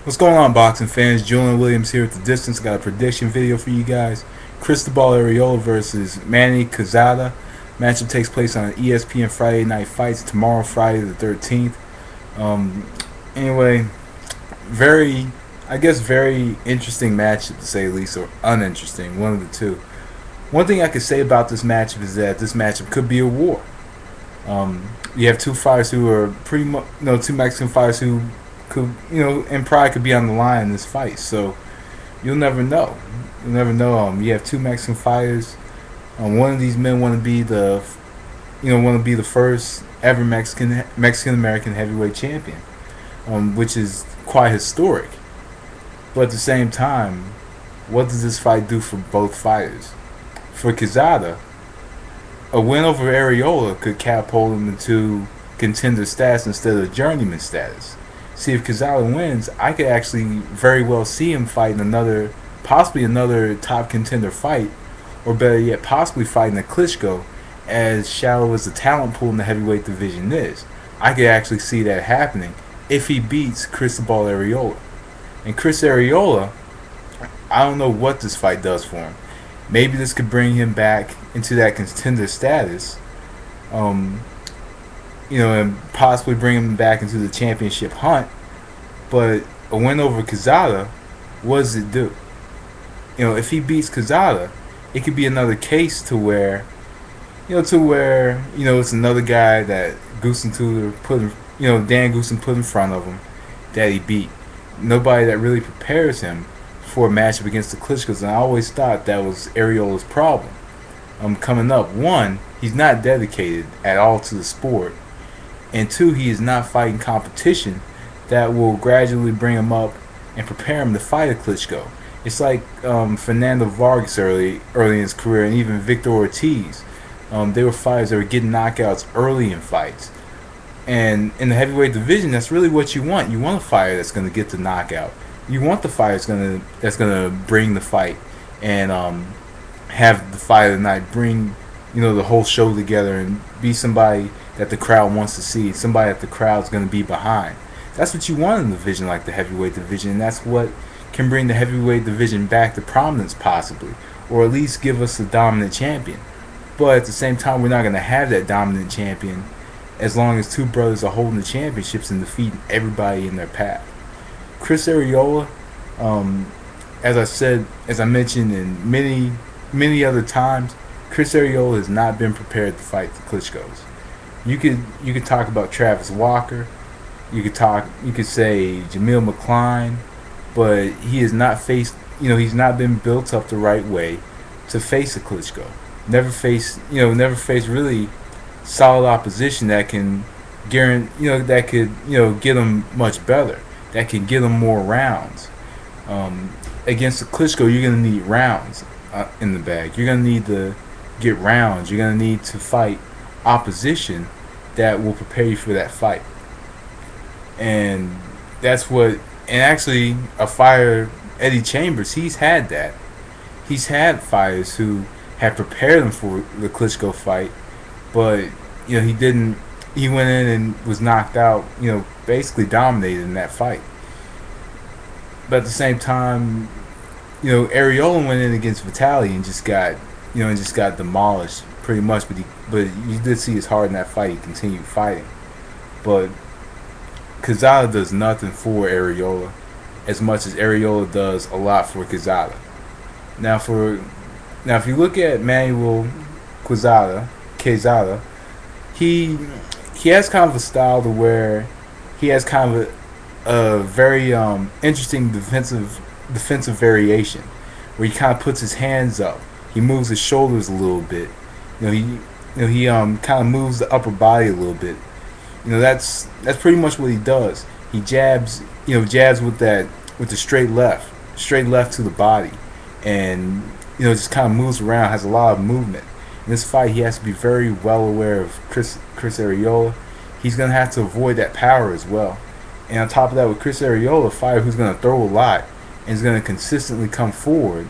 What's going on, boxing fans? Julian Williams here at the distance. Got a prediction video for you guys. Cristobal Arreola versus Manuel Quezada. Matchup takes place on ESPN Friday Night Fights tomorrow, Friday the 13th. Anyway, very interesting matchup to say the least, or uninteresting, one of the two. One thing I could say about this matchup is that this matchup could be a war. You have two fighters who are pretty much, two Mexican fighters who could, and pride could be on the line in this fight. So you'll never know. You'll never know. You have two Mexican fighters. One of these men want to be the first ever Mexican American heavyweight champion, which is quite historic. But at the same time, what does this fight do for both fighters? For Quezada, a win over Arreola could catapult him into contender status instead of journeyman status. See, if Quezada wins, I could actually very well see him fighting possibly another top contender fight, or better yet, possibly fighting a Klitschko, as shallow as the talent pool in the heavyweight division is. I could actually see that happening if he beats Cristobal Arreola. And Chris Arreola, I don't know what this fight does for him. Maybe this could bring him back into that contender status, and possibly bring him back into the championship hunt. But a win over Quezada, what does it do? If he beats Quezada, it could be another case to where, it's another guy that Dan Goosen put in front of him that he beat. Nobody that really prepares him for a matchup against the Klitschkos, and I always thought that was Arreola's problem. Coming up, one, he's not dedicated at all to the sport, and two, he is not fighting competition that will gradually bring him up and prepare him to fight a Klitschko. It's like Fernando Vargas early in his career, and even Victor Ortiz. They were fighters that were getting knockouts early in fights. And in the heavyweight division, that's really what you want. You want a fighter that's going to get the knockout. You want the fighter that's going to bring the fight and have the fight of the night, bring the whole show together, and be somebody that the crowd wants to see, somebody that the crowd's going to be behind. That's what you want in a division like the heavyweight division, and that's what can bring the heavyweight division back to prominence, possibly, or at least give us a dominant champion. But at the same time, we're not going to have that dominant champion as long as two brothers are holding the championships and defeating everybody in their path. Chris Arreola, as I mentioned in many other times, Chris Arreola has not been prepared to fight the Klitschkos. You could talk about Travis Walker, you could say Jamil McCline, but he has not faced, he's not been built up the right way to face a Klitschko. Never faced really solid opposition that can guarantee, that could, get him much better, that can get him more rounds. Against the Klitschko, you're gonna need rounds in the bag. You're gonna need to get rounds. You're gonna need to fight opposition that will prepare you for that fight. And that's what. And actually, a fighter, Eddie Chambers, he's had that. He's had fighters who had prepared him for the Klitschko fight, but he didn't. He went in and was knocked out. Basically dominated in that fight. But at the same time, Arreola went in against Vitali and just got demolished pretty much. But you did see his heart in that fight. He continued fighting, but Quezada does nothing for Arreola as much as Arreola does a lot for Quezada. Now, if you look at Manuel Quezada, he has kind of a style to where he has kind of a very interesting defensive variation, where he kind of puts his hands up, he moves his shoulders a little bit, he kind of moves the upper body a little bit. That's pretty much what he does. He jabs with the straight left to the body, and just kind of moves around, has a lot of movement. In this fight, he has to be very well aware of Chris Arreola. He's gonna have to avoid that power as well. And on top of that, with Chris Arreola, a fighter who's gonna throw a lot and is gonna consistently come forward,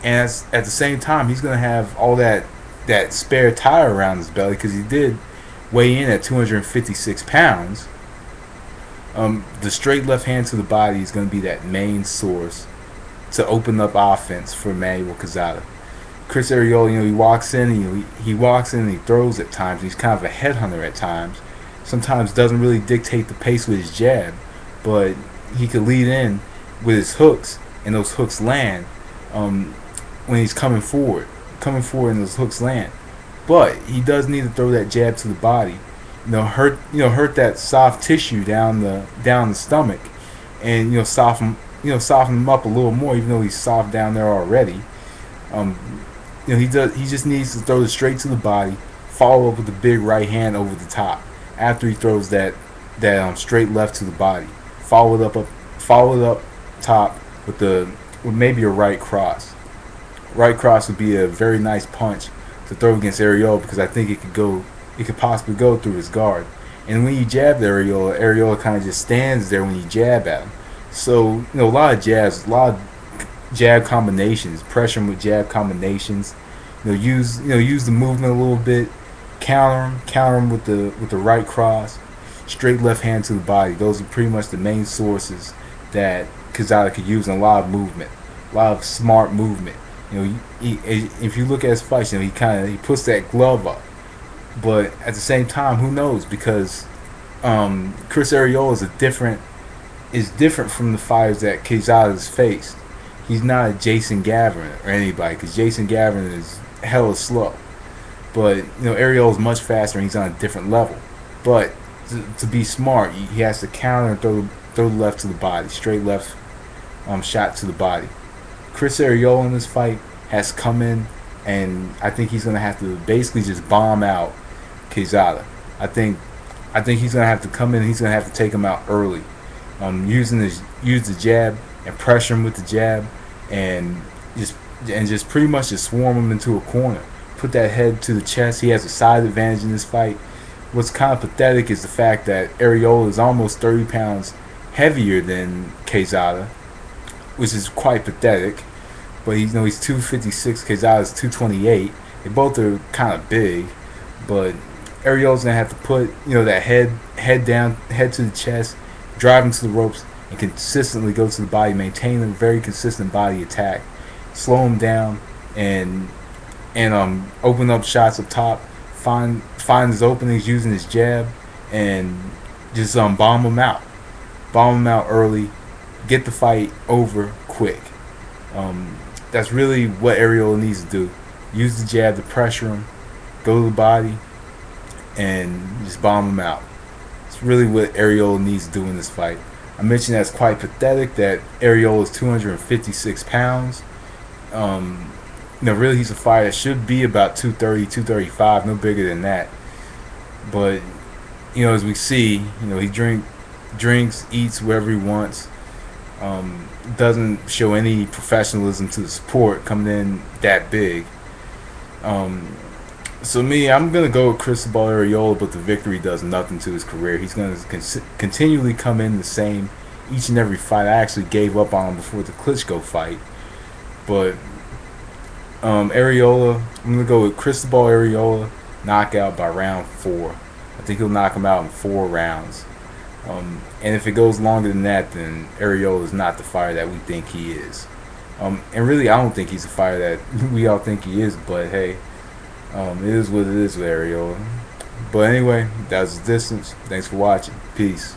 and at the same time, he's gonna have all that spare tire around his belly, because he did weigh in at 256 pounds. The straight left hand to the body is going to be that main source to open up offense for Manuel Quezada. Chris Arreola, he walks in and he walks in and he throws at times. He's kind of a headhunter at times. Sometimes doesn't really dictate the pace with his jab, but he could lead in with his hooks, and those hooks land when he's coming forward, and those hooks land. But he does need to throw that jab to the body, hurt that soft tissue down the stomach, and soften him up a little more, even though he's soft down there already. He just needs to throw it straight to the body, follow up with the big right hand over the top after he throws that straight left to the body. Follow it up top with maybe a right cross. Right cross would be a very nice punch to throw against Arreola, because I think it could possibly go through his guard. And when you jab the Arreola kind of just stands there when you jab at him. So a lot of jab combinations, pressure him with jab combinations. Use the movement a little bit, counter him with the right cross, straight left hand to the body. Those are pretty much the main sources that Quezada could use in a lot of movement, a lot of smart movement. If you look at his fights, he puts that glove up, but at the same time, who knows? Because Chris Arreola is different from the fighters that Quezada's faced. He's not a Jason Gavin or anybody, because Jason Gavin is hella slow. But Arreola's much faster, and he's on a different level. But to be smart, he has to counter and throw the left to the body, straight left shot to the body. Chris Arreola in this fight has come in, and I think he's gonna have to basically just bomb out Quezada. I think he's gonna have to come in, and he's gonna have to take him out early. Use the jab and pressure him with the jab, and just pretty much just swarm him into a corner. Put that head to the chest. He has a side advantage in this fight. What's kind of pathetic is the fact that Arreola is almost 30 pounds heavier than Quezada, which is quite pathetic. But he's 256. Quezada's 228. They both are kind of big, but Arreola's gonna have to put that head down, head to the chest, drive him to the ropes, and consistently go to the body, maintain a very consistent body attack, slow him down, and open up shots up top, find his openings using his jab, and just bomb him out early, get the fight over quick. That's really what Arreola needs to do. Use the jab to pressure him, go to the body, and just bomb him out. It's really what Arreola needs to do in this fight. I mentioned that it's quite pathetic that Arreola is 256 pounds. Really he's a fighter that should be about 230, 235, no bigger than that. But, as we see, he drinks, eats wherever he wants. Doesn't show any professionalism to the sport, coming in that big. So I'm going to go with Cristobal Arreola, but the victory does nothing to his career. He's going to continually come in the same each and every fight. I actually gave up on him before the Klitschko fight. But Arreola, I'm going to go with Cristobal Arreola, knockout by round 4. I think he'll knock him out in 4 rounds. And if it goes longer than that, then Arreola is not the fighter that we think he is. And really, I don't think he's the fighter that we all think he is, but hey, it is what it is with Arreola. But anyway, that was the distance. Thanks for watching. Peace.